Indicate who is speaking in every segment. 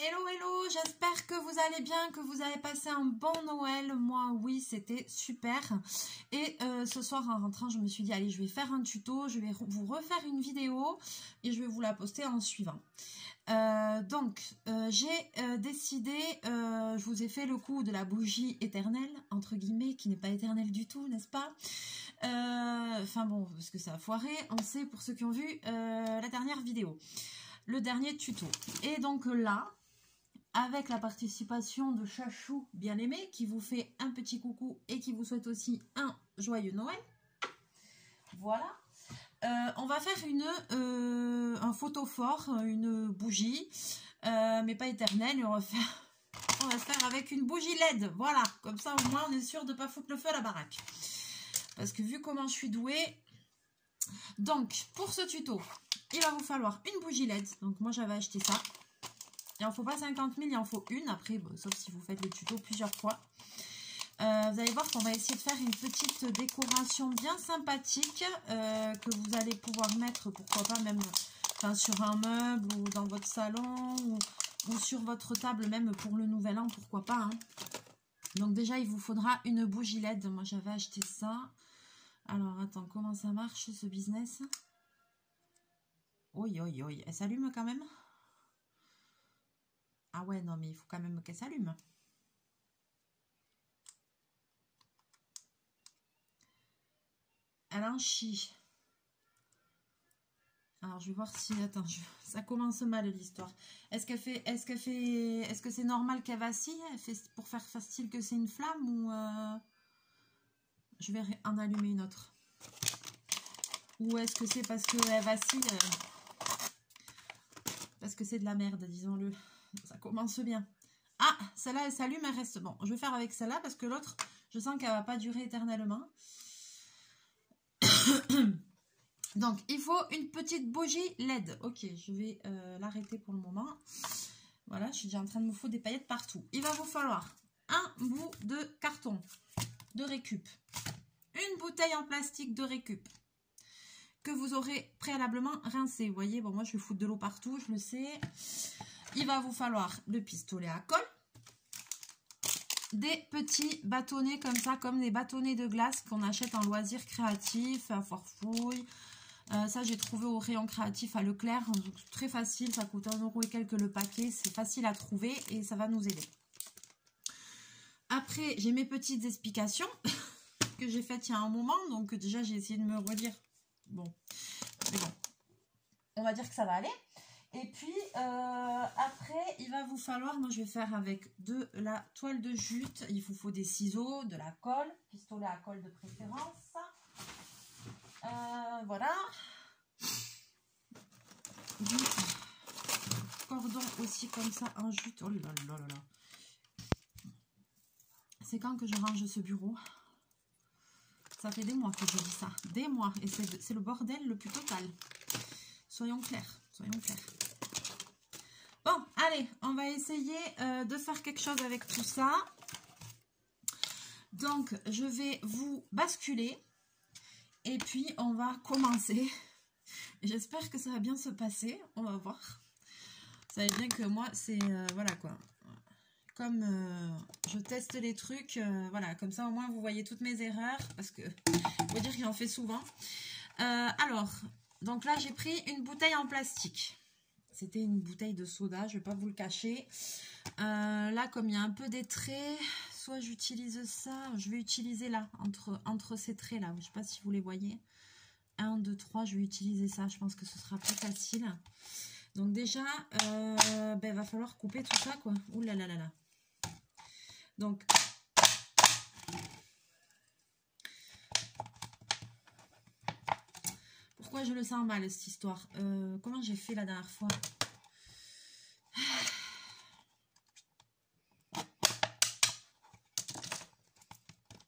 Speaker 1: Hello, hello, j'espère que vous allez bien, que vous avez passé un bon Noël. Moi, oui, c'était super. Et ce soir, en rentrant, je me suis dit, allez, je vais faire un tuto, je vais vous refaire une vidéo et je vais vous la poster en suivant. J'ai décidé, je vous ai fait le coup de la bougie éternelle, entre guillemets, qui n'est pas éternelle du tout, n'est-ce pas? Enfin bon, parce que ça a foiré, on sait pour ceux qui ont vu la dernière vidéo, le dernier tuto. Et donc là, avec la participation de Chachou bien-aimé, qui vous fait un petit coucou et qui vous souhaite aussi un joyeux Noël. Voilà. On va faire un photophore, une bougie, mais pas éternelle, et on va faire avec une bougie LED. Voilà, comme ça au moins on est sûr de ne pas foutre le feu à la baraque. Parce que vu comment je suis douée... Donc, pour ce tuto, il va vous falloir une bougie LED. Donc moi j'avais acheté ça. Il n'en faut pas 50 000, il en faut une. Après, bon, sauf si vous faites le tuto plusieurs fois. Vous allez voir qu'on va essayer de faire une petite décoration bien sympathique que vous allez pouvoir mettre, pourquoi pas même sur un meuble ou dans votre salon ou sur votre table même pour le nouvel an, pourquoi pas. Hein. Donc déjà, il vous faudra une bougie LED. Moi, j'avais acheté ça. Alors, attends, comment ça marche ce business? Oi, oi, oi. Elle s'allume quand même? Ah ouais, non, mais il faut quand même qu'elle s'allume. Elle en chie. Alors, je vais voir si... Attends, ça commence mal l'histoire. Est-ce que c'est normal qu'elle vacille? Elle fait pour faire style que c'est une flamme ou... Je vais en allumer une autre. Ou est-ce que c'est parce qu'elle vacille parce que c'est de la merde, disons-le. Ça commence bien. Ah, celle-là, elle s'allume, elle reste... Bon, je vais faire avec celle-là parce que l'autre, je sens qu'elle va pas durer éternellement. Donc, il faut une petite bougie LED. Ok, je vais l'arrêter pour le moment. Voilà, je suis déjà en train de me foutre des paillettes partout. Il va vous falloir un bout de carton de récup. Une bouteille en plastique de récup que vous aurez préalablement rincé. Vous voyez, bon, moi, je vais foutre de l'eau partout, je le sais. Il va vous falloir le pistolet à colle. Des petits bâtonnets comme ça, comme des bâtonnets de glace qu'on achète en loisirs créatifs, à Forfouille. Ça, j'ai trouvé au rayon créatif à Leclerc. Très facile, ça coûte 1 € et quelques le paquet. C'est facile à trouver et ça va nous aider. Après, j'ai mes petites explications que j'ai faites il y a un moment. Donc déjà, j'ai essayé de me relire. Bon, mais bon, on va dire que ça va aller. Et puis, après, il va vous falloir, moi je vais faire avec de la toile de jute. Il vous faut des ciseaux, de la colle, pistolet à colle de préférence. Voilà. Du cordon aussi comme ça en jute. Oh là là là là. C'est quand que je range ce bureau? Ça fait des mois que je dis ça. Des mois. Et c'est le bordel le plus total. Soyons clairs. Soyons clairs. Bon, allez, on va essayer de faire quelque chose avec tout ça. Donc, je vais vous basculer. Et puis, on va commencer. J'espère que ça va bien se passer. On va voir. Vous savez bien que moi, c'est... voilà quoi. Comme je teste les trucs, voilà. Comme ça, au moins, vous voyez toutes mes erreurs. Parce que, faut dire qu'il en fait souvent. Alors, donc là, j'ai pris une bouteille en plastique. C'était une bouteille de soda, je ne vais pas vous le cacher. Là, comme il y a un peu des traits, soit j'utilise ça, je vais utiliser là, entre ces traits-là. Je ne sais pas si vous les voyez. 1, 2, 3, je vais utiliser ça. Je pense que ce sera plus facile. Donc déjà, il va falloir couper tout ça, quoi. Ouh là là là là. Donc... Pourquoi je le sens mal, cette histoire? Comment j'ai fait la dernière fois?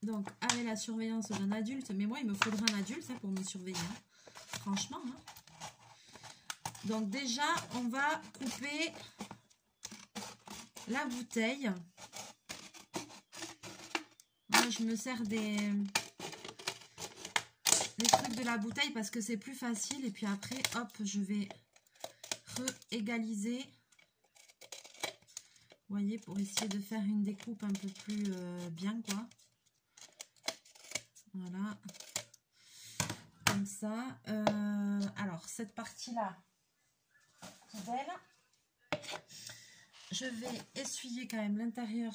Speaker 1: Donc, avec la surveillance d'un adulte. Mais moi, il me faudra un adulte ça, pour me surveiller. Hein. Franchement. Hein. Donc, déjà, on va couper la bouteille. Moi, je me sers des trucs de la bouteille parce que c'est plus facile. Et puis après, hop, je vais réégaliser voyez, pour essayer de faire une découpe un peu plus bien, quoi. Voilà. Comme ça. Alors, cette partie-là, poubelle. Je vais essuyer quand même l'intérieur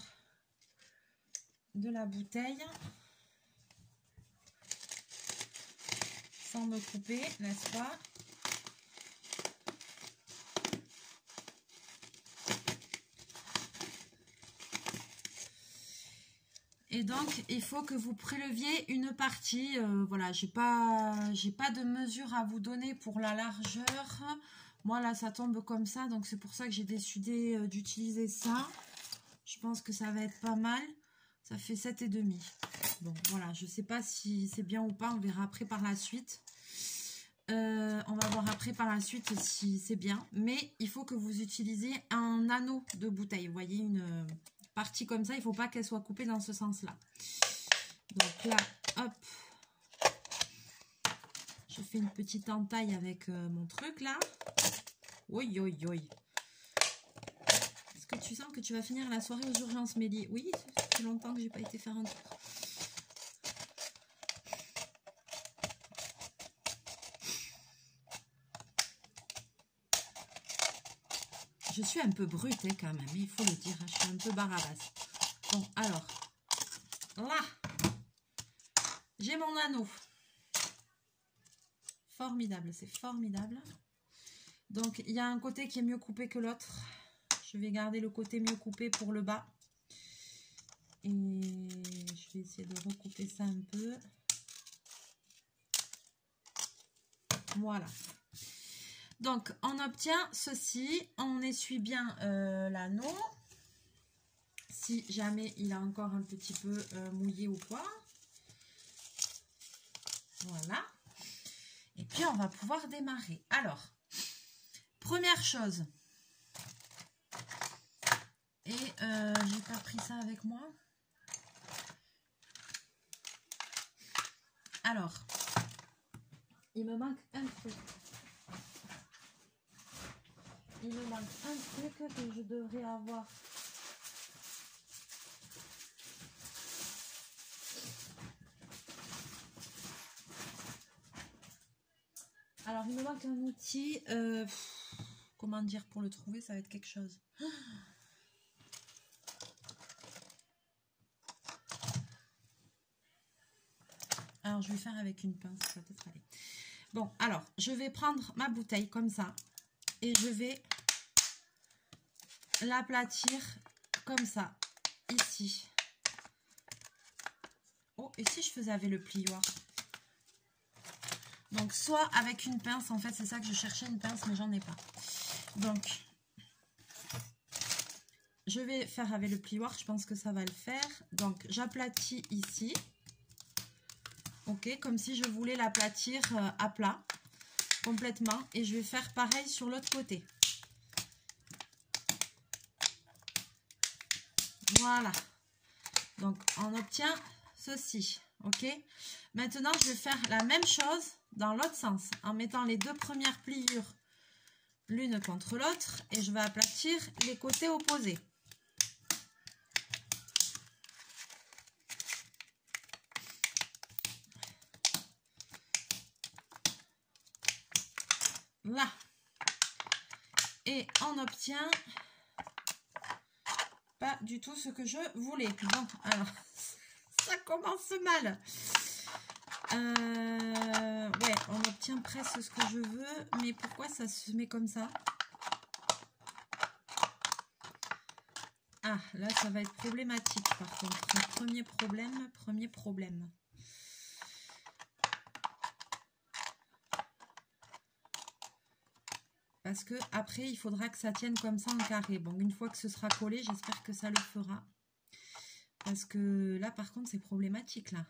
Speaker 1: de la bouteille. Sans me couper, n'est-ce pas? Et donc, il faut que vous préleviez une partie. Voilà, j'ai pas de mesure à vous donner pour la largeur. Moi, là, ça tombe comme ça. Donc, c'est pour ça que j'ai décidé d'utiliser ça. Je pense que ça va être pas mal. Ça fait 7,5. Bon, voilà, je sais pas si c'est bien ou pas. On verra après par la suite. On va voir après par la suite si c'est bien. Mais il faut que vous utilisiez un anneau de bouteille. Vous voyez, une partie comme ça, il ne faut pas qu'elle soit coupée dans ce sens-là. Donc là, hop, je fais une petite entaille avec mon truc là. Oui, oui, oui. Est-ce que tu sens que tu vas finir la soirée aux urgences, Mélie? Oui, ça fait longtemps que j'ai pas été faire un tour. Je suis un peu brute hein, quand même, il faut le dire, je suis un peu barabasse. Bon, alors, là, j'ai mon anneau. Formidable, c'est formidable. Donc, il y a un côté qui est mieux coupé que l'autre. Je vais garder le côté mieux coupé pour le bas. Et je vais essayer de recouper ça un peu. Voilà. Donc, on obtient ceci. On essuie bien l'anneau. Si jamais il a encore un petit peu mouillé ou quoi. Voilà. Et puis, on va pouvoir démarrer. Alors, première chose. Et j'ai pas pris ça avec moi. Alors, il me manque un truc. Il me manque un truc que je devrais avoir. Alors, il me manque un outil. Comment dire pour le trouver, ça va être quelque chose. Alors, je vais faire avec une pince, ça va peut-être aller. Bon, alors, je vais prendre ma bouteille comme ça. Et je vais l'aplatir comme ça, ici. Oh, et si je faisais avec le plioir? Donc, soit avec une pince, en fait, c'est ça que je cherchais, une pince, mais j'en ai pas. Donc, je vais faire avec le plioir, je pense que ça va le faire. Donc, j'aplatis ici. Ok, comme si je voulais l'aplatir à plat, complètement. Et je vais faire pareil sur l'autre côté. Voilà. Donc, on obtient ceci. Ok. Maintenant, je vais faire la même chose dans l'autre sens, en mettant les deux premières pliures l'une contre l'autre. Et je vais aplatir les côtés opposés. Là. Et on obtient pas du tout ce que je voulais. Bon, alors, ça commence mal. Ouais, on obtient presque ce que je veux. Mais pourquoi ça se met comme ça? Ah, là, ça va être problématique par contre. Premier problème. Parce que après, il faudra que ça tienne comme ça en carré. Bon, une fois que ce sera collé, j'espère que ça le fera. Parce que là, par contre, c'est problématique, là.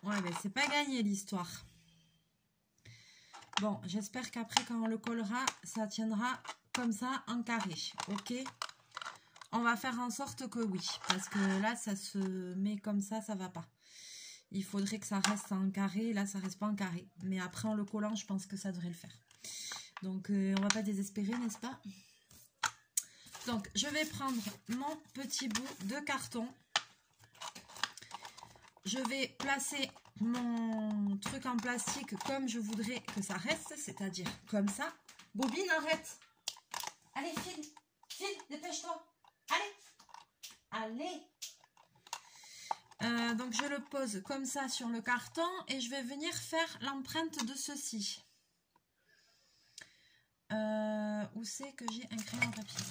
Speaker 1: Ouais, mais c'est pas gagné l'histoire. Bon, j'espère qu'après, quand on le collera, ça tiendra comme ça en carré. Ok? On va faire en sorte que oui. Parce que là, ça se met comme ça va pas. Il faudrait que ça reste en carré. Là, ça reste pas en carré. Mais après, en le collant, je pense que ça devrait le faire. Donc, on va pas désespérer, n'est-ce pas? Donc, je vais prendre mon petit bout de carton. Je vais placer mon truc en plastique comme je voudrais que ça reste, c'est-à-dire comme ça. Bobine, arrête. Allez, file, file, dépêche-toi. Allez. Allez. Donc, je le pose comme ça sur le carton et je vais venir faire l'empreinte de ceci. Où c'est que j'ai un crayon à papier?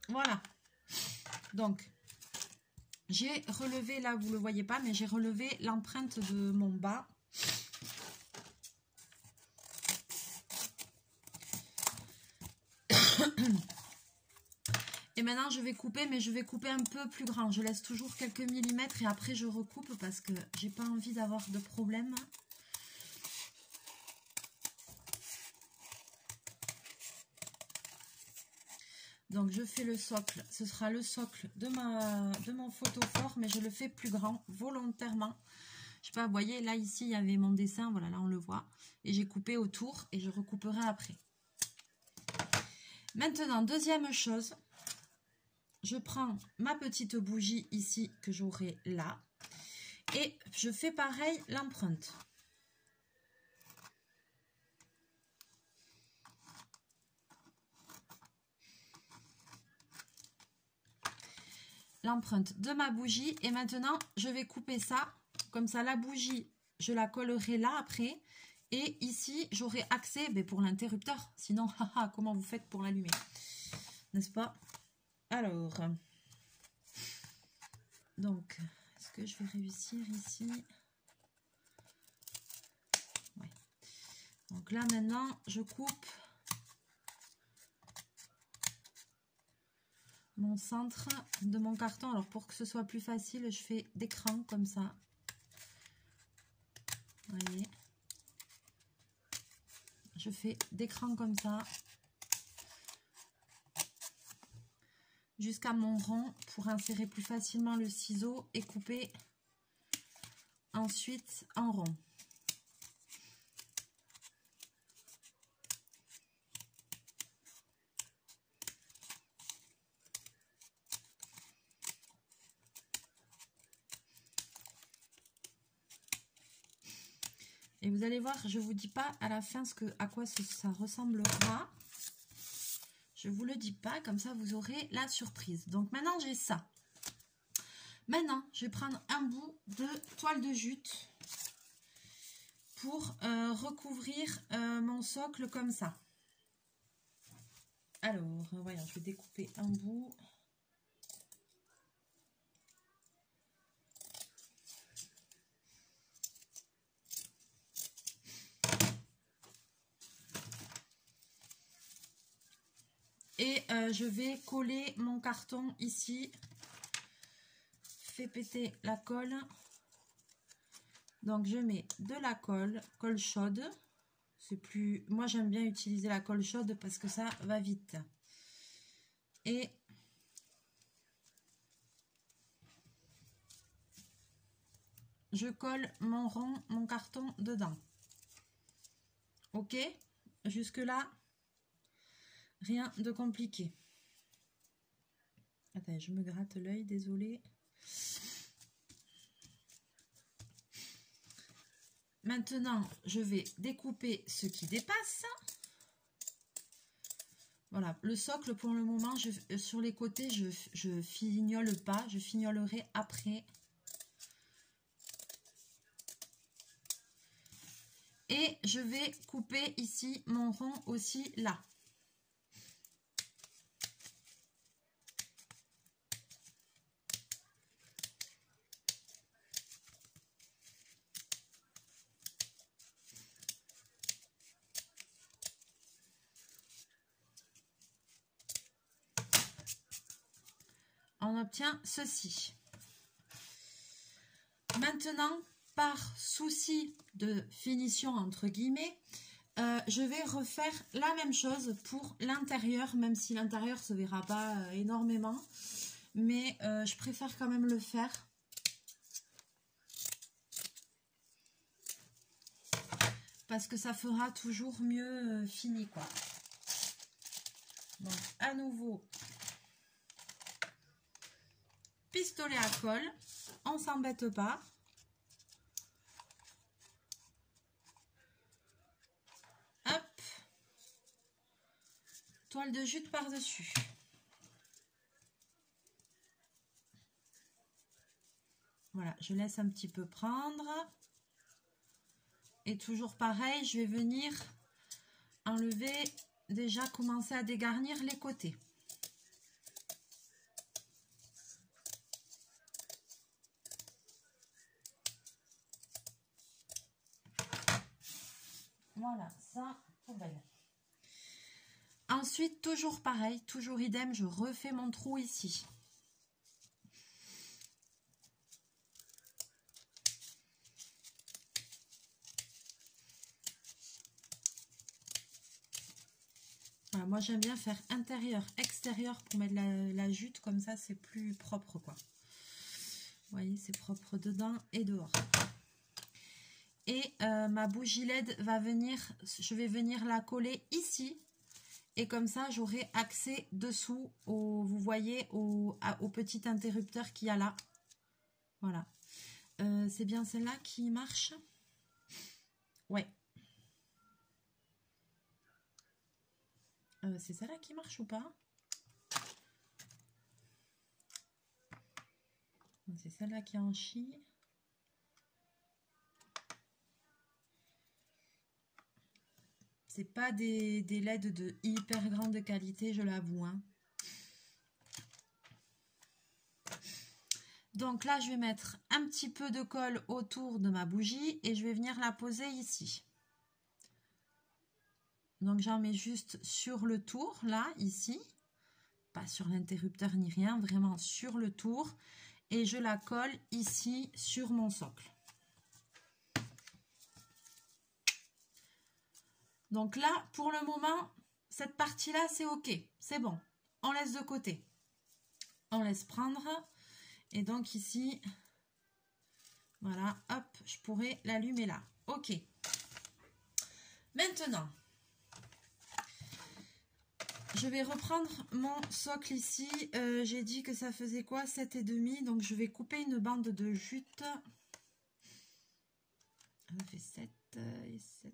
Speaker 1: Voilà. Donc, j'ai relevé, là, vous ne le voyez pas, mais j'ai relevé l'empreinte de mon bas. Et maintenant, je vais couper, mais je vais couper un peu plus grand. Je laisse toujours quelques millimètres et après, je recoupe parce que j'ai pas envie d'avoir de problème. Donc, je fais le socle. Ce sera le socle de mon photophore, mais je le fais plus grand volontairement. Je sais pas, vous voyez, là, ici, il y avait mon dessin. Voilà, là, on le voit. Et j'ai coupé autour et je recouperai après. Maintenant, deuxième chose. Je prends ma petite bougie ici que j'aurai là. Et je fais pareil l'empreinte. L'empreinte de ma bougie. Et maintenant, je vais couper ça. Comme ça, la bougie, je la collerai là après. Et ici, j'aurai accès pour l'interrupteur. Sinon, comment vous faites pour l'allumer? N'est-ce pas? Alors, donc, est-ce que je vais réussir ici? Ouais. Donc là, maintenant, je coupe mon centre de mon carton. Alors, pour que ce soit plus facile, je fais des crans comme ça. Vous voyez? Je fais des crans comme ça. Jusqu'à mon rond pour insérer plus facilement le ciseau et couper ensuite en rond. Et vous allez voir, je ne vous dis pas à la fin à quoi ça ressemblera. Je ne vous le dis pas, comme ça vous aurez la surprise. Donc maintenant j'ai ça. Maintenant, je vais prendre un bout de toile de jute pour recouvrir mon socle comme ça. Alors, voyons, je vais découper un bout. Et je vais coller mon carton ici. Fais péter la colle. Donc je mets de la colle chaude. C'est plus. Moi j'aime bien utiliser la colle chaude parce que ça va vite. Et je colle mon rond, mon carton dedans. Ok? Jusque là, rien de compliqué. Attends, je me gratte l'œil, désolée. Maintenant, je vais découper ce qui dépasse. Voilà, le socle pour le moment, sur les côtés, je fignole pas, je fignolerai après. Et je vais couper ici mon rond aussi là. on obtient ceci. Maintenant, par souci de finition entre guillemets, je vais refaire la même chose pour l'intérieur, même si l'intérieur se verra pas énormément, mais je préfère quand même le faire. Parce que ça fera toujours mieux fini, quoi. Donc, à nouveau, pistolet à colle, on s'embête pas. Hop, toile de jute par-dessus. Voilà, je laisse un petit peu prendre. Et toujours pareil, je vais venir enlever, déjà commencer à dégarnir les côtés. Voilà, ça, poubelle. Ensuite, toujours pareil, toujours idem, je refais mon trou ici. Voilà, moi, j'aime bien faire intérieur, extérieur pour mettre la jute, comme ça, c'est plus propre, quoi. Vous voyez, c'est propre dedans et dehors. Et ma bougie LED va venir, je vais venir la coller ici. Et comme ça, j'aurai accès dessous, vous voyez, au petit interrupteur qu'il y a là. Voilà. C'est bien celle-là qui marche? Ouais. C'est celle-là qui marche ou pas? C'est celle-là qui en chie. C'est pas des LED de hyper grande qualité, je l'avoue. Hein. Donc là, je vais mettre un petit peu de colle autour de ma bougie et je vais venir la poser ici. Donc j'en mets juste sur le tour, là, ici. Pas sur l'interrupteur ni rien, vraiment sur le tour. Et je la colle ici sur mon socle. Donc là, pour le moment, cette partie-là, c'est OK. C'est bon. On laisse de côté. On laisse prendre. Et donc ici, voilà, hop, je pourrais l'allumer là. OK. Maintenant, je vais reprendre mon socle ici. J'ai dit que ça faisait quoi? 7,5. Donc je vais couper une bande de jute. Ça fait 7 et 7.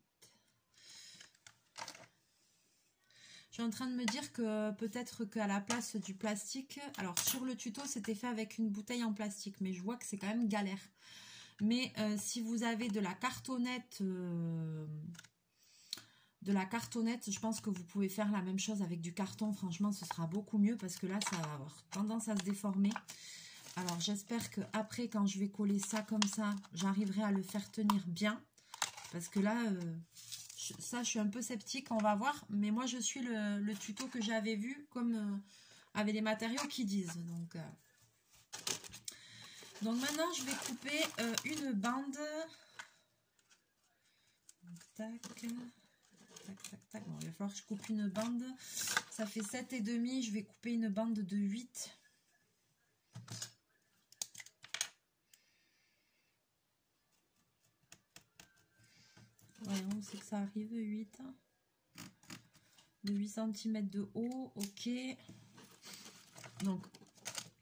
Speaker 1: Je suis en train de me dire que peut-être qu'à la place du plastique, alors sur le tuto c'était fait avec une bouteille en plastique, mais je vois que c'est quand même galère. Mais si vous avez de la cartonnette, je pense que vous pouvez faire la même chose avec du carton. Franchement, ce sera beaucoup mieux parce que là, ça va avoir tendance à se déformer. Alors j'espère que après, quand je vais coller ça comme ça, j'arriverai à le faire tenir bien. Parce que là, ça, je suis un peu sceptique, on va voir. Mais moi, je suis le tuto que j'avais vu, comme avec les matériaux qui disent. Donc maintenant, je vais couper une bande. Tac, tac, tac, tac. Bon, il va falloir que je coupe une bande. Ça fait 7,5. Je vais couper une bande de 8. Voyons, c'est que ça arrive 8. De 8 cm de haut. OK. Donc,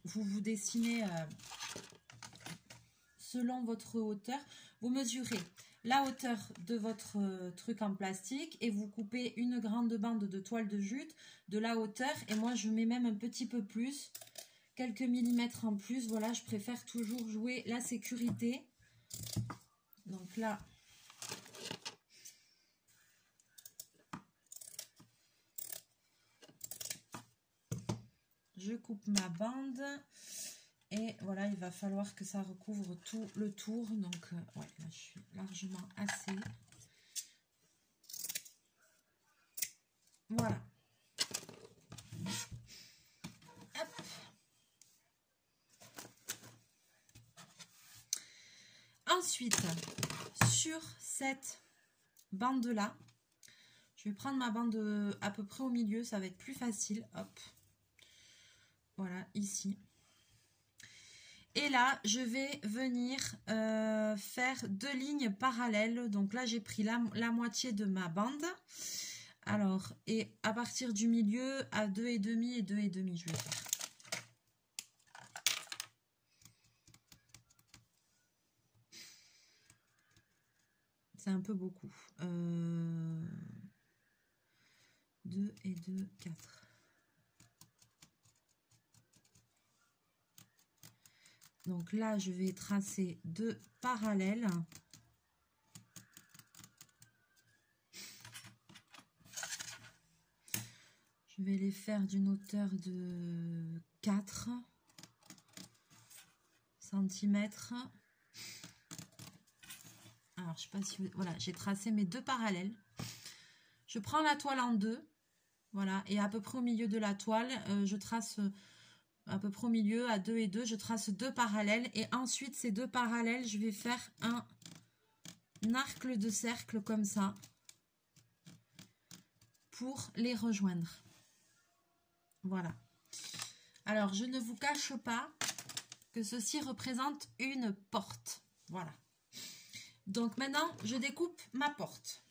Speaker 1: vous dessinez selon votre hauteur. Vous mesurez la hauteur de votre truc en plastique et vous coupez une grande bande de toile de jute de la hauteur. Et moi, je mets même un petit peu plus, quelques millimètres en plus. Voilà, je préfère toujours jouer la sécurité. Donc là, je coupe ma bande. Et voilà, il va falloir que ça recouvre tout le tour. Donc, ouais, là, je suis largement assez. Voilà. Hop. Ensuite, sur cette bande-là, je vais prendre ma bande à peu près au milieu, ça va être plus facile. Hop. Voilà, ici. Et là, je vais venir faire 2 lignes parallèles. Donc là, j'ai pris la moitié de ma bande. Alors, et à partir du milieu, à 2,5 et 2,5, je vais faire. C'est un peu beaucoup. 2 et 2, 4. Donc là, je vais tracer 2 parallèles. Je vais les faire d'une hauteur de 4 cm. Alors, je sais pas si vous... Voilà, j'ai tracé mes 2 parallèles. Je prends la toile en 2. Voilà, et à peu près au milieu de la toile, je trace à peu près au milieu, à 2 et 2, je trace 2 parallèles. Et ensuite, ces 2 parallèles, je vais faire un arc de cercle comme ça pour les rejoindre. Voilà. Alors, je ne vous cache pas que ceci représente une porte. Voilà. Donc maintenant, je découpe ma porte.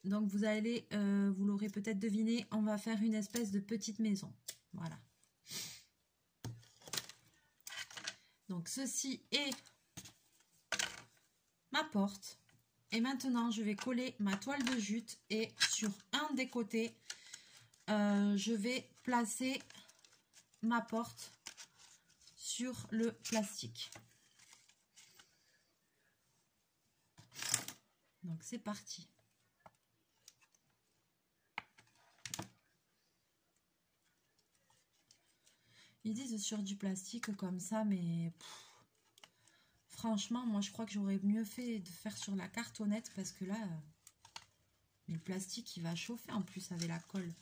Speaker 1: Donc vous allez, vous l'aurez peut-être deviné, on va faire une espèce de petite maison. Voilà. Donc ceci est ma porte. Et maintenant, je vais coller ma toile de jute et sur un des côtés, je vais placer ma porte sur le plastique. Donc c'est parti. Ils disent sur du plastique comme ça, mais franchement, moi je crois que j'aurais mieux fait de faire sur la cartonnette parce que là, le plastique il va chauffer en plus avec la colle.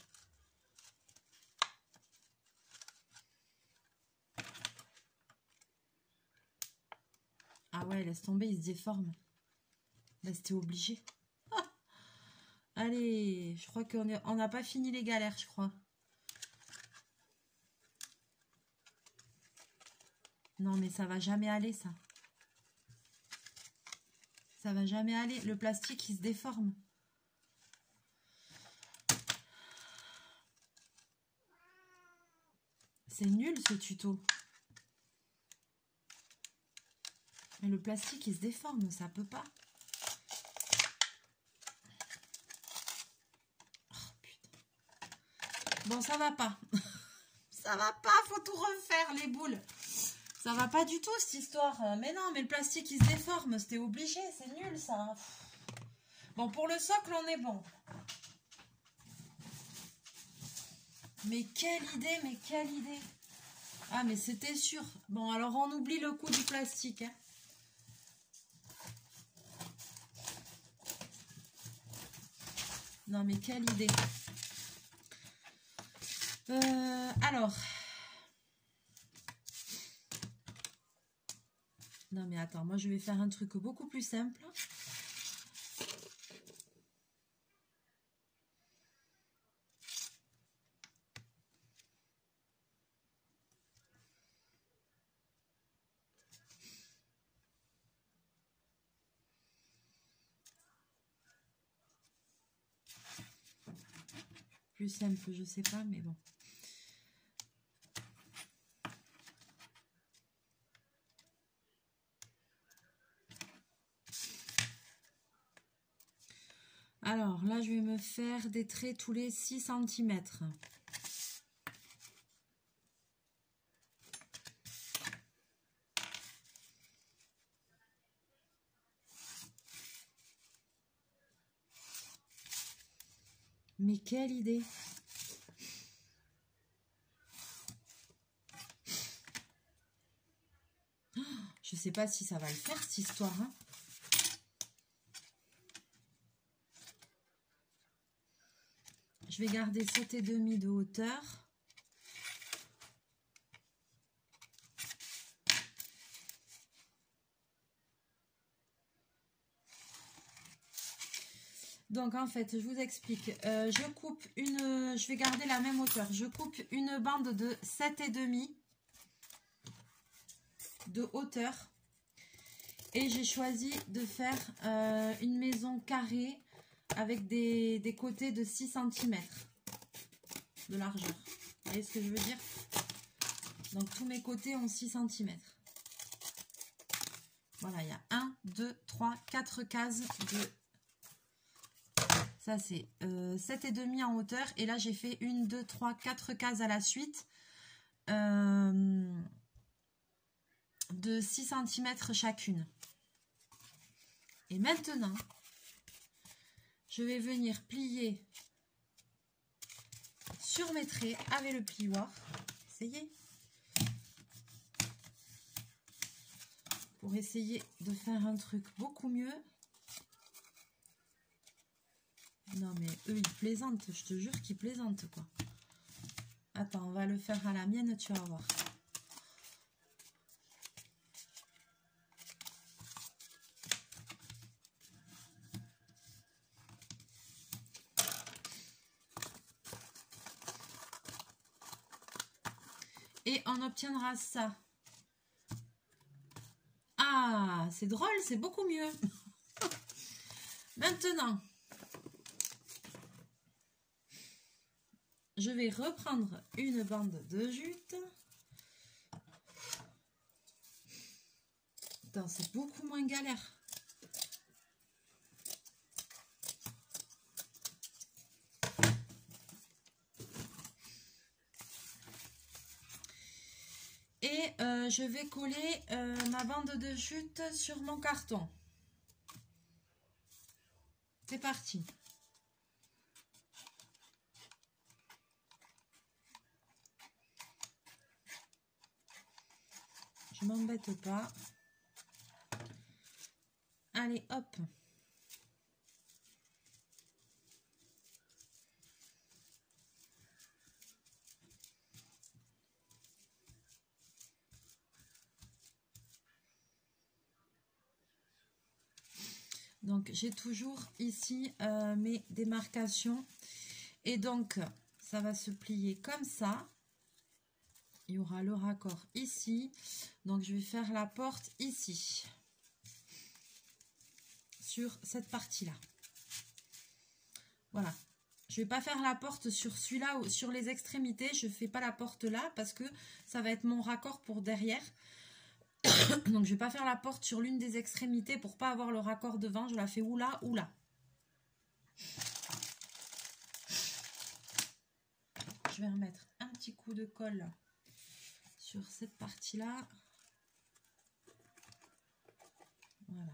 Speaker 1: Ah ouais, laisse tomber, il se déforme. Bah, c'était obligé. Ah, allez, je crois qu'on n'a pas fini les galères, je crois. Non, mais ça va jamais aller, ça. Ça va jamais aller. Le plastique, il se déforme. C'est nul, ce tuto. Mais le plastique, il se déforme. Ça peut pas. Oh, putain. Bon, ça va pas. Ça va pas. Faut tout refaire, les boules. Ça va pas du tout, cette histoire. Mais non, mais le plastique, il se déforme. C'était obligé. C'est nul, ça. Bon, pour le socle, on est bon. Mais quelle idée, mais quelle idée. Ah, mais c'était sûr. Bon, alors on oublie le coup du plastique. Hein. Non, mais quelle idée. Alors. Non, mais attends, moi je vais faire un truc beaucoup plus simple. Plus simple, je sais pas, mais bon. Alors là, je vais me faire des traits tous les 6 cm. Mais quelle idée! Je sais pas si ça va le faire, cette histoire. Hein. je vais garder 7,5 de hauteur. Donc en fait, je vous explique. Je coupe je vais garder la même hauteur. Je coupe une bande de 7,5 de hauteur. Et j'ai choisi de faire une maison carrée avec des côtés de 6 cm de largeur. Vous voyez ce que je veux dire? Donc tous mes côtés ont 6 cm. Voilà, il y a 1, 2, 3, 4 cases de... Ça, c'est 7,5 en hauteur. Et là, j'ai fait 1, 2, 3, 4 cases à la suite. De 6 cm chacune. Et maintenant, je vais venir plier sur mes traits avec le plioir. Essayez. Pour essayer de faire un truc beaucoup mieux. Non mais eux ils plaisantent, je te jure qu'ils plaisantent quoi. Attends, on va le faire à la mienne, tu vas voir. Et on obtiendra ça. Ah, c'est drôle, c'est beaucoup mieux. Maintenant, je vais reprendre une bande de jute. Attends, c'est beaucoup moins galère. Et je vais coller ma bande de jute sur mon carton. C'est parti. Je m'embête pas. Allez, hop. Donc, j'ai toujours ici mes démarcations. Et donc, ça va se plier comme ça. Il y aura le raccord ici. Donc, je vais faire la porte ici. Sur cette partie-là. Voilà. Je ne vais pas faire la porte sur celui-là ou sur les extrémités. Je ne fais pas la porte là parce que ça va être mon raccord pour derrière. Donc, je ne vais pas faire la porte sur l'une des extrémités pour pas avoir le raccord devant. Je la fais ou là ou là. Je vais remettre un petit coup de colle sur cette partie-là. Voilà.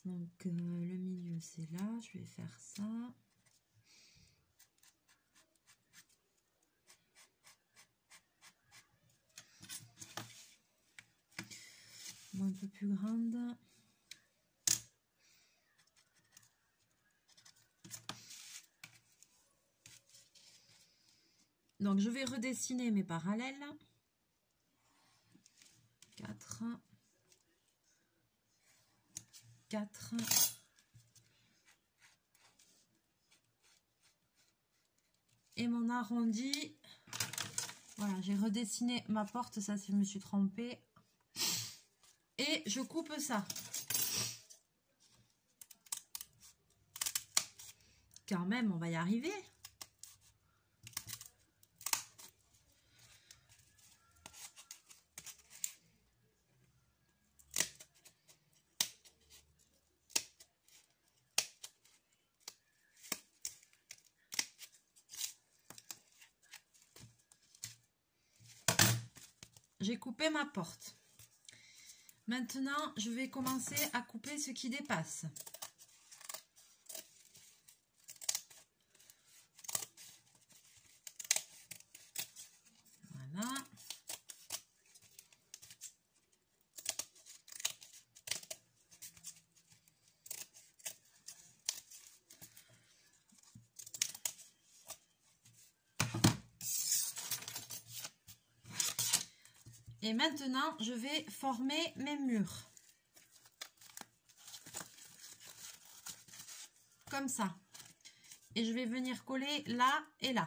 Speaker 1: Donc, le milieu, c'est là. Je vais faire ça. Un peu plus grande. Donc, je vais redessiner mes parallèles. 4. 4. Et mon arrondi. Voilà, j'ai redessiné ma porte. Ça, je me suis trompée. Et je coupe ça. Quand même, on va y arriver. J'ai coupé ma porte. Maintenant, je vais commencer à couper ce qui dépasse. Et maintenant, je vais former mes murs. Comme ça. Et je vais venir coller là et là.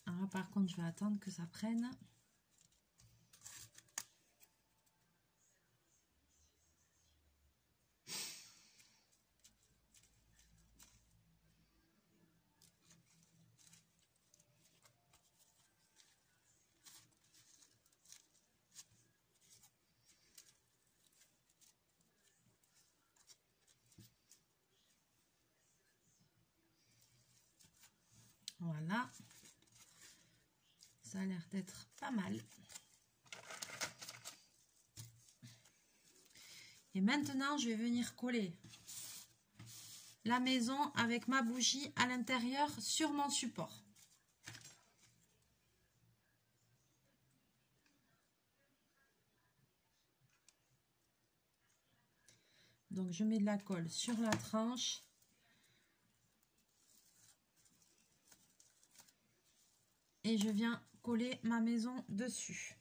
Speaker 1: Alors, par contre, je vais attendre que ça prenne. Voilà. Ça a l'air d'être pas mal. Et maintenant, je vais venir coller la maison avec ma bougie à l'intérieur sur mon support. Donc, je mets de la colle sur la tranche. Et je viens coller ma maison dessus.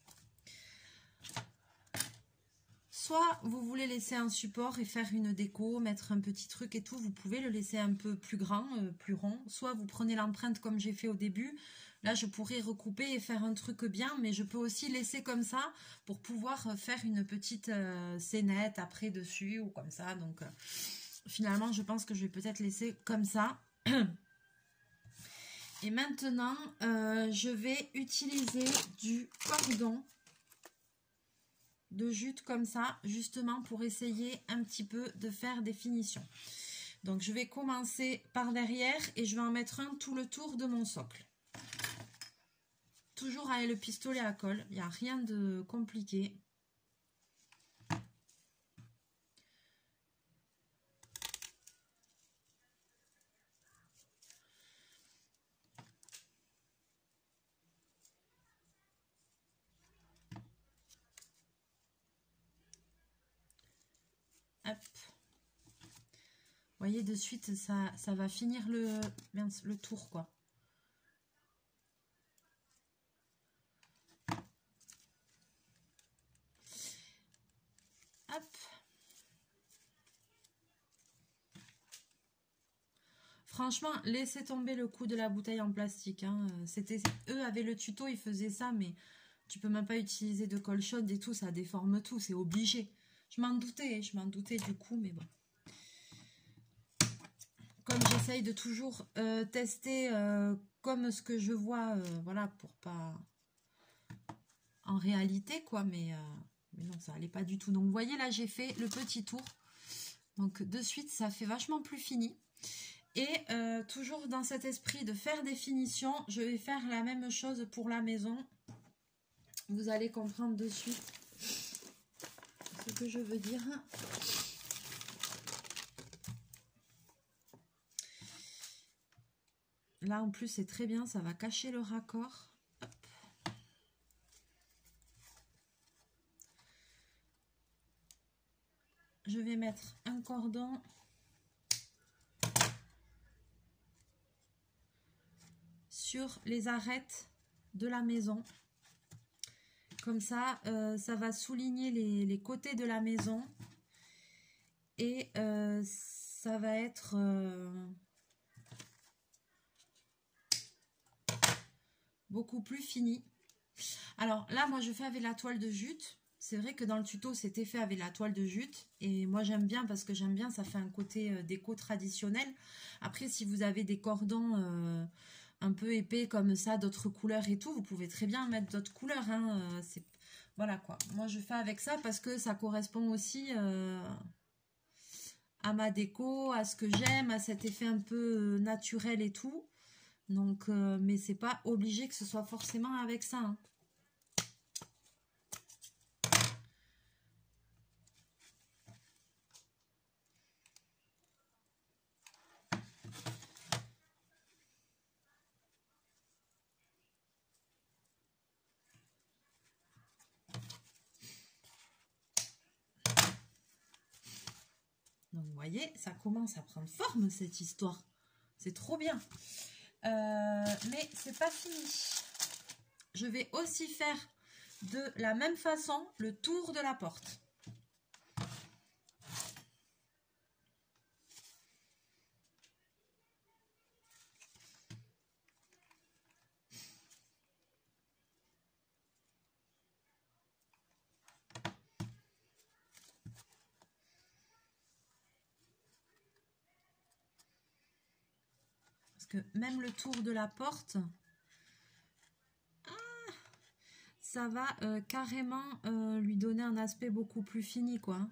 Speaker 1: Soit vous voulez laisser un support et faire une déco, mettre un petit truc et tout, vous pouvez le laisser un peu plus grand, plus rond. Soit vous prenez l'empreinte comme j'ai fait au début. Là, je pourrais recouper et faire un truc bien, mais je peux aussi laisser comme ça pour pouvoir faire une petite scénette après dessus ou comme ça. Donc, finalement, je pense que je vais peut-être laisser comme ça. Et maintenant, je vais utiliser du cordon de jute comme ça, justement pour essayer un petit peu de faire des finitions. Donc, je vais commencer par derrière et je vais en mettre un tout le tour de mon socle. Toujours avec le pistolet à colle, il n'y a rien de compliqué. Hop. Vous voyez, de suite, ça va finir le tour, quoi. Hop. Franchement, laissez tomber le coup de la bouteille en plastique. Hein. Eux avaient le tuto, ils faisaient ça, mais tu peux même pas utiliser de colle chaude et tout, ça déforme tout, c'est obligé. Je m'en doutais du coup, mais bon. Comme j'essaye de toujours tester comme ce que je vois, voilà, pour pas... En réalité, quoi, mais non, ça allait pas du tout. Donc, vous voyez, là, j'ai fait le petit tour. Donc, de suite, ça fait vachement plus fini. Et toujours dans cet esprit de faire des finitions, je vais faire la même chose pour la maison. Vous allez comprendre de suite ce que je veux dire. Là, en plus, c'est très bien, ça va cacher le raccord. Hop. Je vais mettre un cordon sur les arêtes de la maison. Comme ça, ça va souligner les côtés de la maison. Et ça va être... beaucoup plus fini. Alors là, moi, je fais avec la toile de jute. C'est vrai que dans le tuto, c'était fait avec la toile de jute. Et moi, j'aime bien parce que j'aime bien, ça fait un côté déco traditionnel. Après, si vous avez des cordons un peu épais comme ça, d'autres couleurs et tout, vous pouvez très bien mettre d'autres couleurs. Hein. Voilà quoi. Moi, je fais avec ça parce que ça correspond aussi à ma déco, à ce que j'aime, à cet effet un peu naturel et tout. Donc, mais c'est pas obligé que ce soit forcément avec ça. Hein. Donc, vous voyez, ça commence à prendre forme, cette histoire. C'est trop bien. Mais c'est pas fini. Je vais aussi faire de la même façon le tour de la porte. Que même le tour de la porte, ça va carrément lui donner un aspect beaucoup plus fini, quoi.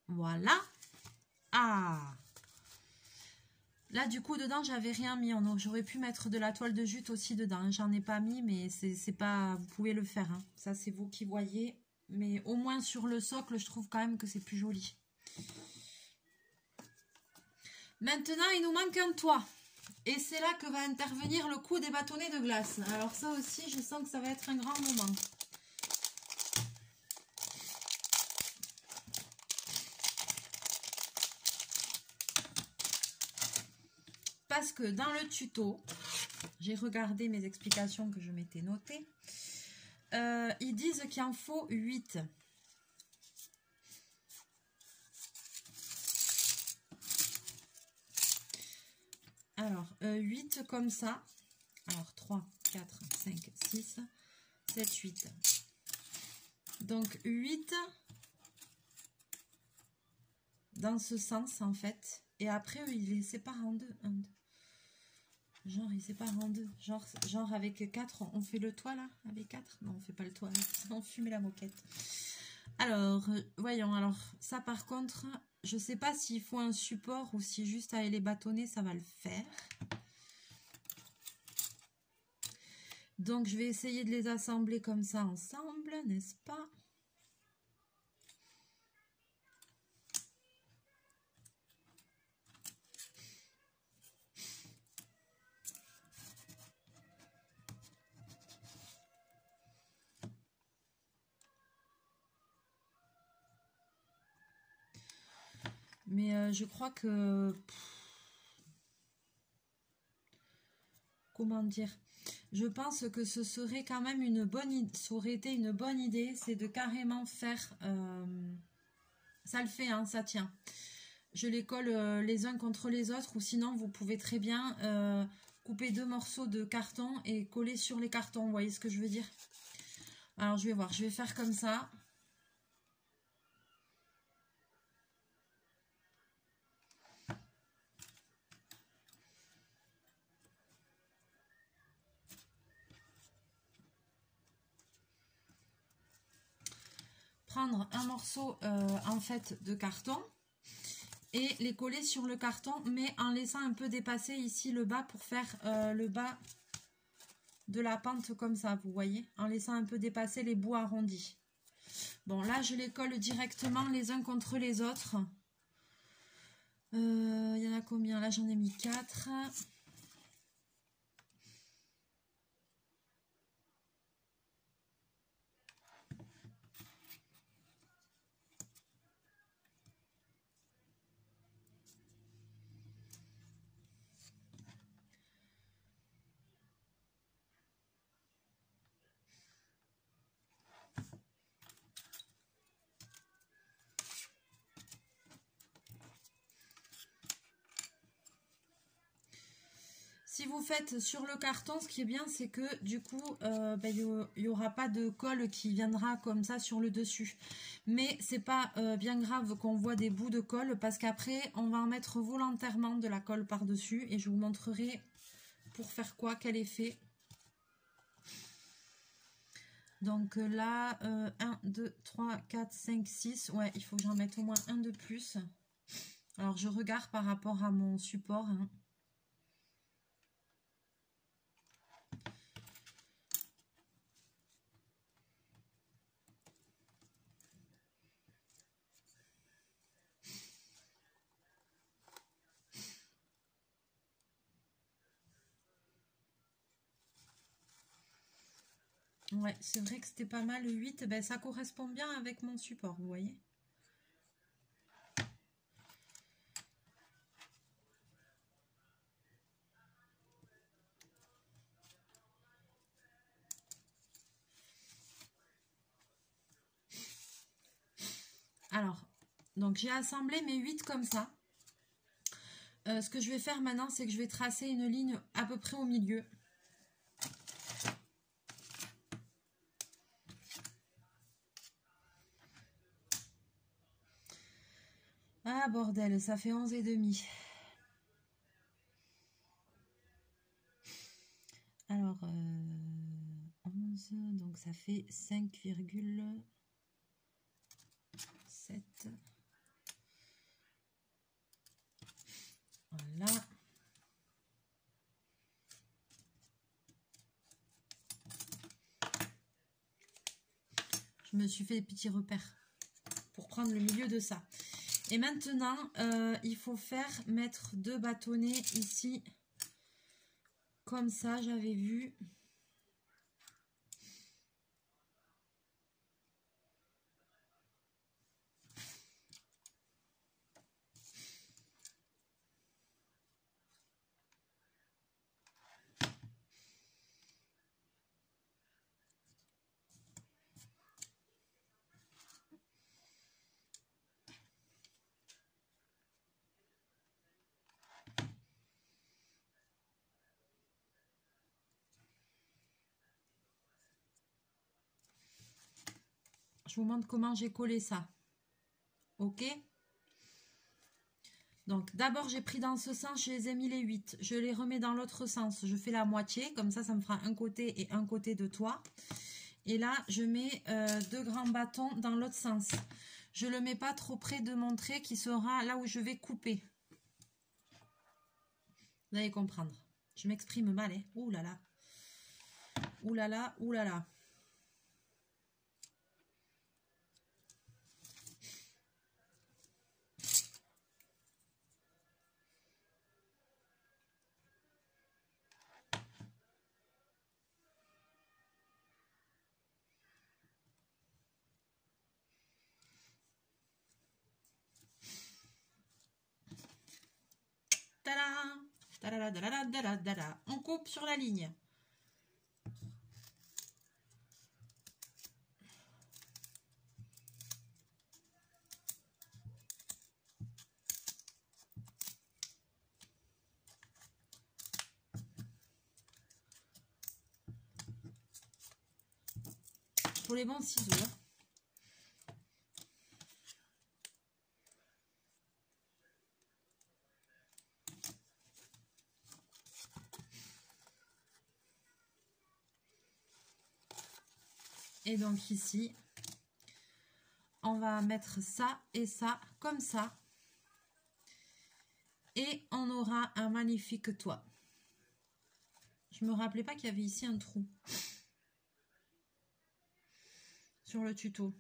Speaker 1: Voilà. Ah, là du coup dedans j'avais rien mis, j'aurais pu mettre de la toile de jute aussi dedans, j'en ai pas mis, mais c'est pas, vous pouvez le faire, hein. Ça c'est vous qui voyez, mais au moins sur le socle je trouve quand même que c'est plus joli. Maintenant il nous manque un toit, et c'est là que va intervenir le coup des bâtonnets de glace. Alors ça aussi je sens que ça va être un grand moment. Parce que dans le tuto, j'ai regardé mes explications que je m'étais notées. Ils disent qu'il en faut 8. Alors, 8 comme ça. Alors, 3, 4, 5, 6, 7, 8. Donc, 8 dans ce sens, en fait. Et après, il les sépare en deux. Genre, il sépare en deux. Genre avec 4, on fait le toit, là, avec 4. Non, on fait pas le toit, on fume la moquette. Alors, voyons. Alors, ça, par contre, je sais pas s'il faut un support ou si juste avec les bâtonnets, ça va le faire. Donc, je vais essayer de les assembler comme ça ensemble, n'est-ce pas ? Mais je crois que... Comment dire ? Je pense que ce serait quand même une bonne idée. Ça aurait été une bonne idée, c'est de carrément faire... ça le fait, hein, ça tient. Je les colle les uns contre les autres, ou sinon vous pouvez très bien couper 2 morceaux de carton et coller sur les cartons. Vous voyez ce que je veux dire? Alors je vais voir, je vais faire comme ça. Prendre un morceau en fait de carton et les coller sur le carton, mais en laissant un peu dépasser ici le bas pour faire le bas de la pente comme ça, vous voyez, en laissant un peu dépasser les bouts arrondis. Bon, là je les colle directement les uns contre les autres. Il y en a combien? Là j'en ai mis 4. Si vous faites sur le carton, ce qui est bien, c'est que du coup, il n'y aura pas de colle qui viendra comme ça sur le dessus. Mais c'est pas bien grave qu'on voit des bouts de colle, parce qu'après, on va en mettre volontairement de la colle par-dessus. Et je vous montrerai pour faire quoi, quel effet. Donc là, 1, 2, 3, 4, 5, 6. Ouais, il faut que j'en mette au moins un de plus. Alors, je regarde par rapport à mon support, hein. Ouais, c'est vrai que c'était pas mal. Le 8, ben, ça correspond bien avec mon support, vous voyez. Alors, donc j'ai assemblé mes 8 comme ça. Ce que je vais faire maintenant, c'est que je vais tracer une ligne à peu près au milieu. Ah bordel, ça fait 11 et demi. Alors, 11, donc ça fait 5,7. Voilà. Je me suis fait des petits repères pour prendre le milieu de ça. Et maintenant, il faut mettre 2 bâtonnets ici. Comme ça, j'avais vu. Je vous montre comment j'ai collé ça. Ok? Donc, d'abord, j'ai pris dans ce sens, je les ai mis les 8. Je les remets dans l'autre sens. Je fais la moitié, comme ça me fera un côté et un côté de toit. Et là, je mets 2 grands bâtons dans l'autre sens. Je ne le mets pas trop près de mon trait qui sera là où je vais couper. Vous allez comprendre. Je m'exprime mal, hein. Ouh là là. Ouh là là, ouh là là. On coupe sur la ligne. Pour les bons ciseaux. Et donc ici, on va mettre ça et ça comme ça. Et on aura un magnifique toit. Je me rappelais pas qu'il y avait ici un trou sur le tuto.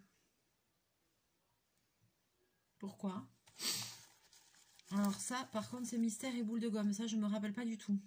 Speaker 1: Pourquoi? Alors ça, par contre, c'est mystère et boule de gomme. Ça, je me rappelle pas du tout.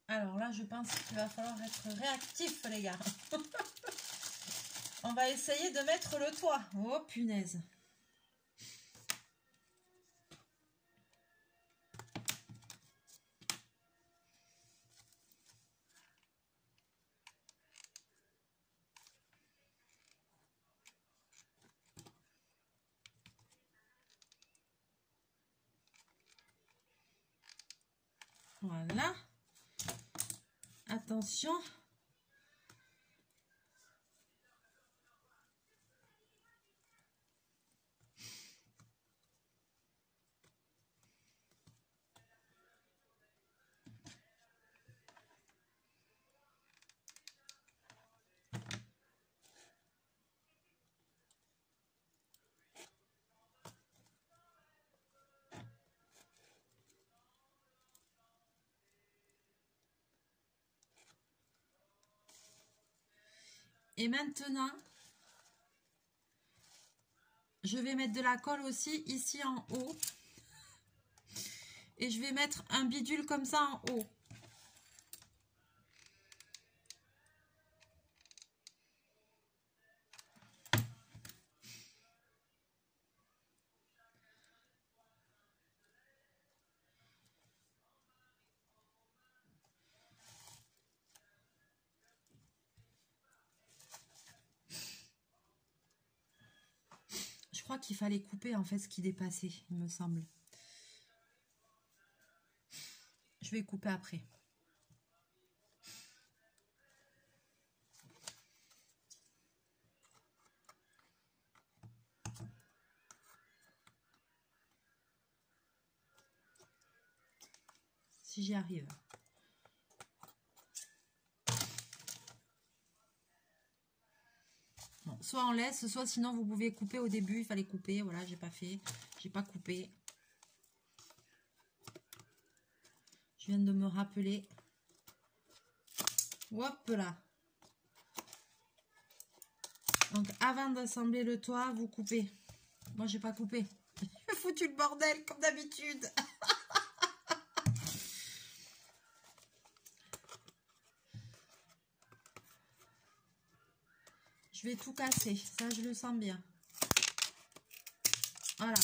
Speaker 1: Alors là, je pense qu'il va falloir être réactif, les gars. On va essayer de mettre le toit. Oh, punaise. Voilà. Attention. Et maintenant, je vais mettre de la colle aussi ici en haut. Et je vais mettre un bidule comme ça en haut. Je crois qu'il fallait couper en fait ce qui dépassait, il me semble. Je vais couper après. Si j'y arrive. Bon, soit on laisse, soit sinon vous pouvez couper au début. Il fallait couper. Voilà, j'ai pas fait. J'ai pas coupé. Je viens de me rappeler. Hop là. Donc avant d'assembler le toit, vous coupez. Moi, j'ai pas coupé. J'ai foutu le bordel comme d'habitude. Je vais tout casser. Ça, je le sens bien. Voilà.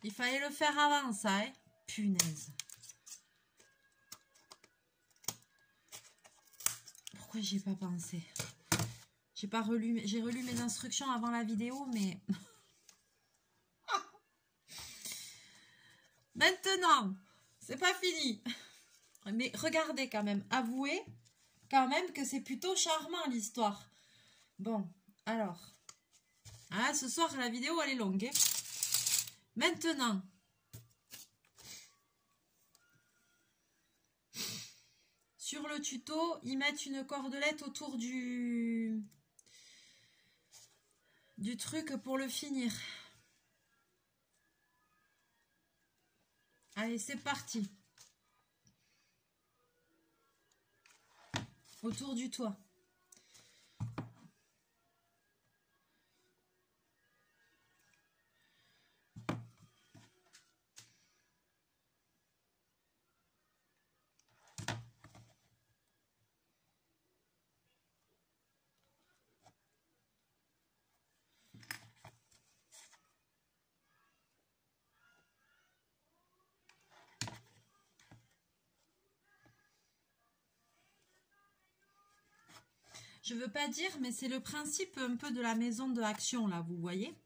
Speaker 1: Il fallait le faire avant ça, hein. Punaise. Pourquoi j'y ai pas pensé? J'ai relu mes instructions avant la vidéo, mais... Maintenant, c'est pas fini. Mais regardez quand même, avouez quand même que c'est plutôt charmant l'histoire. Bon, alors... Ah, ce soir, la vidéo, elle est longue, hein. Maintenant, sur le tuto, ils mettent une cordelette autour du truc pour le finir. Allez, c'est parti. Autour du toit. Je veux pas dire, mais c'est le principe un peu de la maison de Action, là, vous voyez.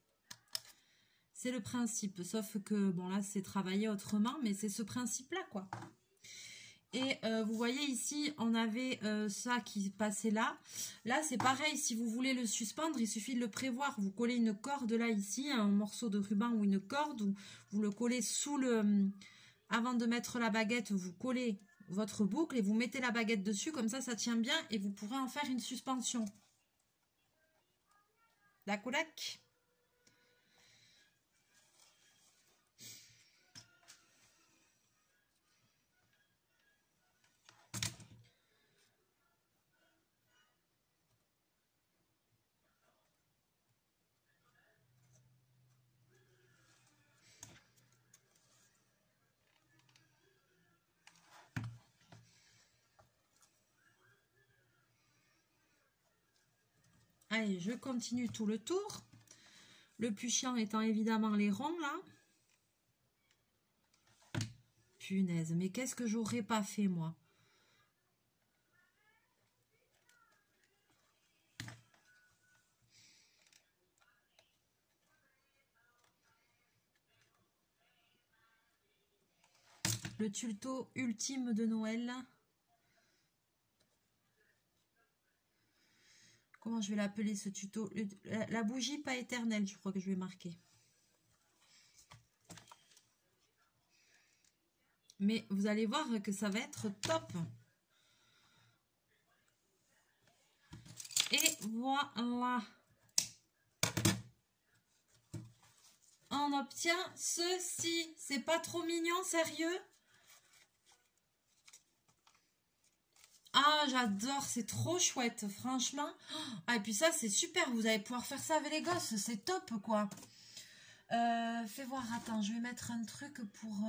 Speaker 1: C'est le principe, sauf que, bon, là, c'est travaillé autrement, mais c'est ce principe-là, quoi. Et vous voyez ici, on avait ça qui passait là. Là, c'est pareil, si vous voulez le suspendre, il suffit de le prévoir. Vous collez une corde là, ici, un morceau de ruban ou une corde, ou vous le collez sous le... Avant de mettre la baguette, vous collez votre boucle et vous mettez la baguette dessus, comme ça tient bien et vous pourrez en faire une suspension. D'accord? Allez, je continue tout le tour. Le plus chiant étant évidemment les ronds, là. Punaise, mais qu'est-ce que j'aurais pas fait, moi? Le tuto ultime de Noël. Comment je vais l'appeler ce tuto? La bougie pas éternelle, je crois que je vais marquer. Mais vous allez voir que ça va être top. Et voilà. On obtient ceci. C'est pas trop mignon, sérieux? Ah, j'adore, c'est trop chouette, franchement. Ah, et puis ça, c'est super, vous allez pouvoir faire ça avec les gosses, c'est top, quoi. Fais voir, attends, je vais mettre un truc pour...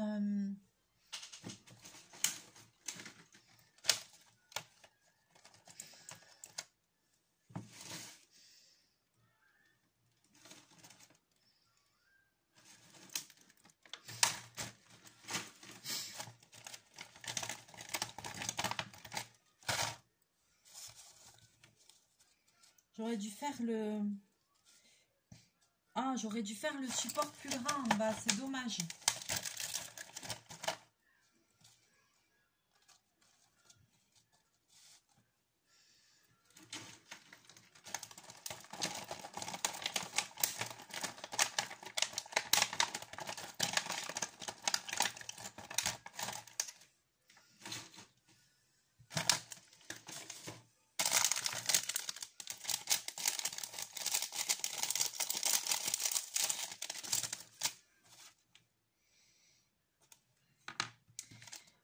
Speaker 1: J'aurais dû faire le... Ah, j'aurais dû faire le support plus grand en bas, c'est dommage.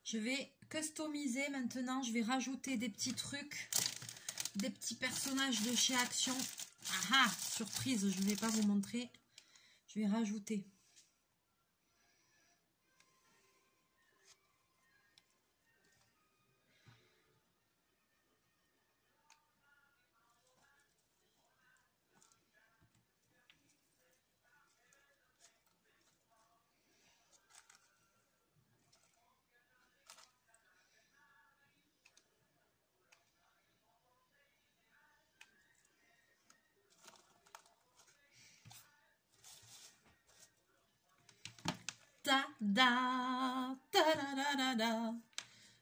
Speaker 1: Je vais customiser maintenant, je vais rajouter des petits trucs, des petits personnages de chez Action. Ah ah, surprise, je ne vais pas vous montrer. Je vais rajouter. Ta da ta da da da da.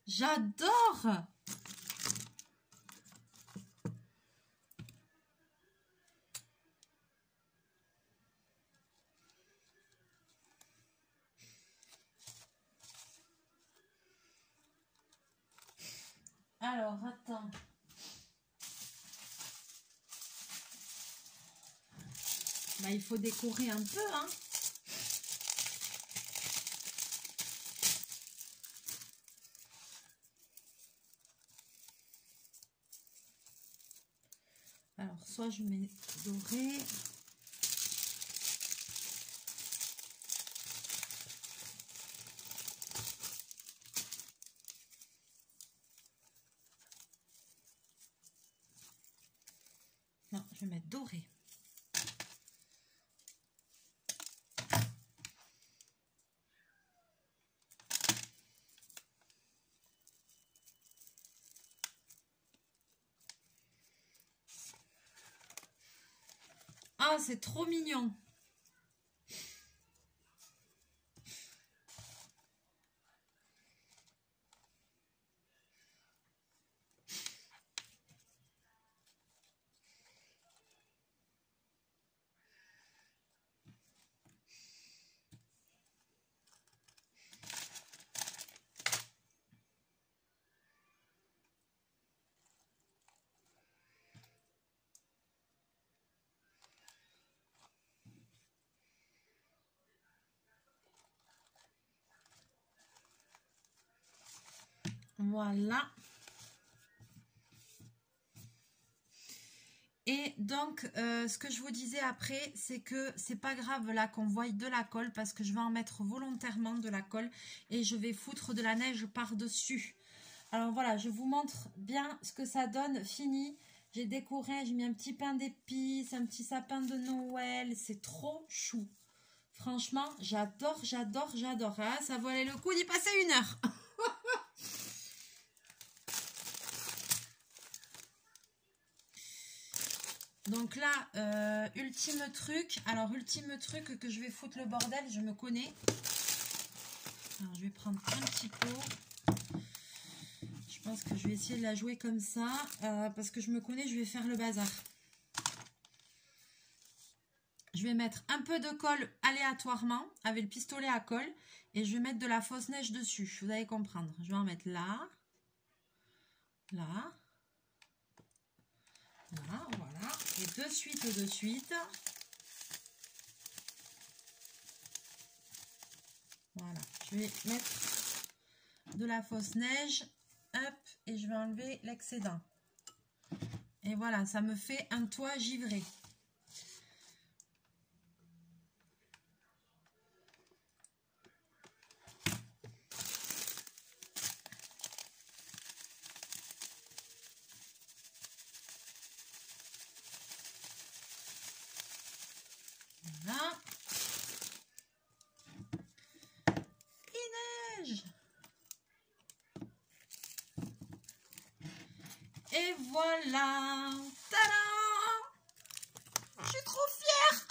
Speaker 1: J'adore. Alors, attends. Bah, il faut décorer un peu, hein. Alors, soit je mets doré. Non, je vais mettre doré. Ah, c'est trop mignon. Voilà. Et donc, ce que je vous disais après, c'est que c'est pas grave là qu'on voie de la colle parce que je vais en mettre volontairement de la colle et je vais foutre de la neige par-dessus. Alors voilà, je vous montre bien ce que ça donne fini. J'ai décoré, j'ai mis un petit pain d'épices, un petit sapin de Noël. C'est trop chou. Franchement, j'adore, j'adore, j'adore. Ah, ça valait le coup d'y passer 1 heure. Donc là, ultime truc. Alors, ultime truc que je vais foutre le bordel, je me connais. Alors, je vais prendre un petit pot. Je pense que je vais essayer de la jouer comme ça. Parce que je me connais, je vais faire le bazar. je vais mettre un peu de colle aléatoirement avec le pistolet à colle et je vais mettre de la fausse neige dessus. Vous allez comprendre. Je vais en mettre là, là, là, voilà. Et de suite. Voilà. Je vais mettre de la fausse neige. Hop, et je vais enlever l'excédent. Et voilà, ça me fait un toit givré. Voilà. Il neige. Et voilà. Tadam! Je suis trop fière.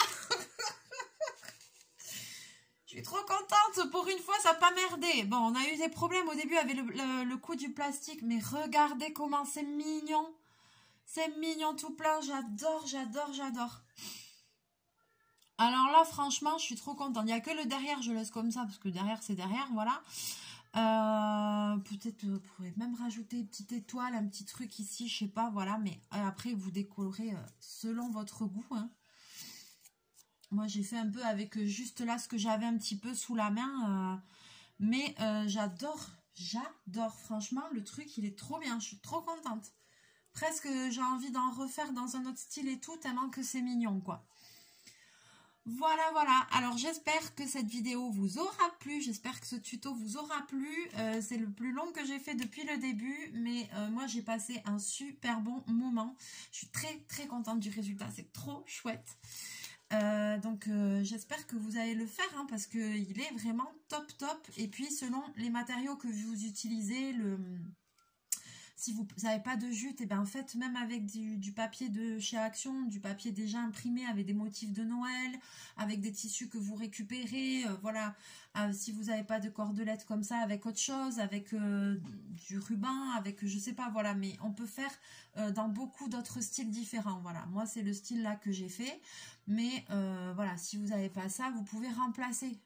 Speaker 1: Je suis trop contente. Pour une fois, ça n'a pas merdé. Bon, on a eu des problèmes au début avec le coup du plastique. Mais regardez comment c'est mignon. C'est mignon tout plein. J'adore, j'adore, j'adore. Alors là, franchement, je suis trop contente. Il n'y a que le derrière, je laisse comme ça. Parce que derrière, c'est derrière, voilà. Peut-être vous pourrez même rajouter une petite étoile, un petit truc ici, je sais pas, voilà, mais après vous décorez selon votre goût, hein. Moi j'ai fait un peu avec juste là ce que j'avais un petit peu sous la main, mais j'adore, franchement le truc il est trop bien, je suis trop contente, presque j'ai envie d'en refaire dans un autre style et tout, tellement que c'est mignon quoi. Voilà, voilà. Alors, j'espère que cette vidéo vous aura plu. J'espère que ce tuto vous aura plu. C'est le plus long que j'ai fait depuis le début. Mais moi, j'ai passé un super bon moment. Je suis très, très contente du résultat. C'est trop chouette. Donc, j'espère que vous allez le faire. Hein, parce qu'il est vraiment top, top. Et puis, selon les matériaux que vous utilisez, si vous n'avez pas de jute, et ben en fait, même avec du papier de chez Action, du papier déjà imprimé avec des motifs de Noël, avec des tissus que vous récupérez, voilà. Si vous n'avez pas de cordelettes comme ça, avec autre chose, avec du ruban, avec je sais pas, voilà. Mais on peut faire dans beaucoup d'autres styles différents, voilà. Moi, c'est le style là que j'ai fait. Mais voilà, si vous n'avez pas ça, vous pouvez remplacer.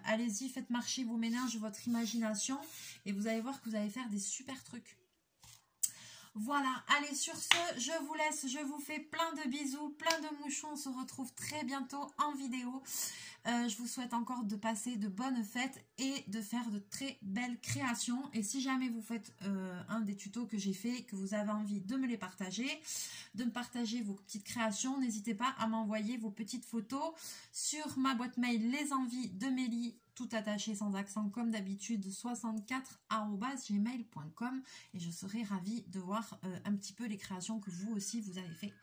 Speaker 1: Allez-y, faites marcher vos méninges, votre imagination, et vous allez voir que vous allez faire des super trucs. Voilà, allez sur ce, je vous laisse, je vous fais plein de bisous, plein de mouchons, on se retrouve très bientôt en vidéo. Je vous souhaite encore de passer de bonnes fêtes et de faire de très belles créations. Et si jamais vous faites un des tutos que j'ai fait, que vous avez envie de me les partager, de me partager vos petites créations, n'hésitez pas à m'envoyer vos petites photos sur ma boîte mail lesenviesdemélie, tout attaché sans accent comme d'habitude, 64@gmail.com, et je serai ravie de voir un petit peu les créations que vous aussi vous avez fait.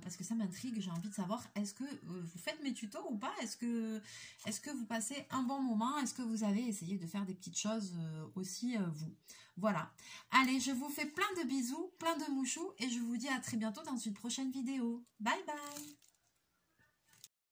Speaker 1: Parce que ça m'intrigue, j'ai envie de savoir, est-ce que vous faites mes tutos ou pas? Est-ce que vous passez un bon moment? Est-ce que vous avez essayé de faire des petites choses aussi, vous? Voilà. Allez, je vous fais plein de bisous, plein de mouchous, et je vous dis à très bientôt dans une prochaine vidéo. Bye bye!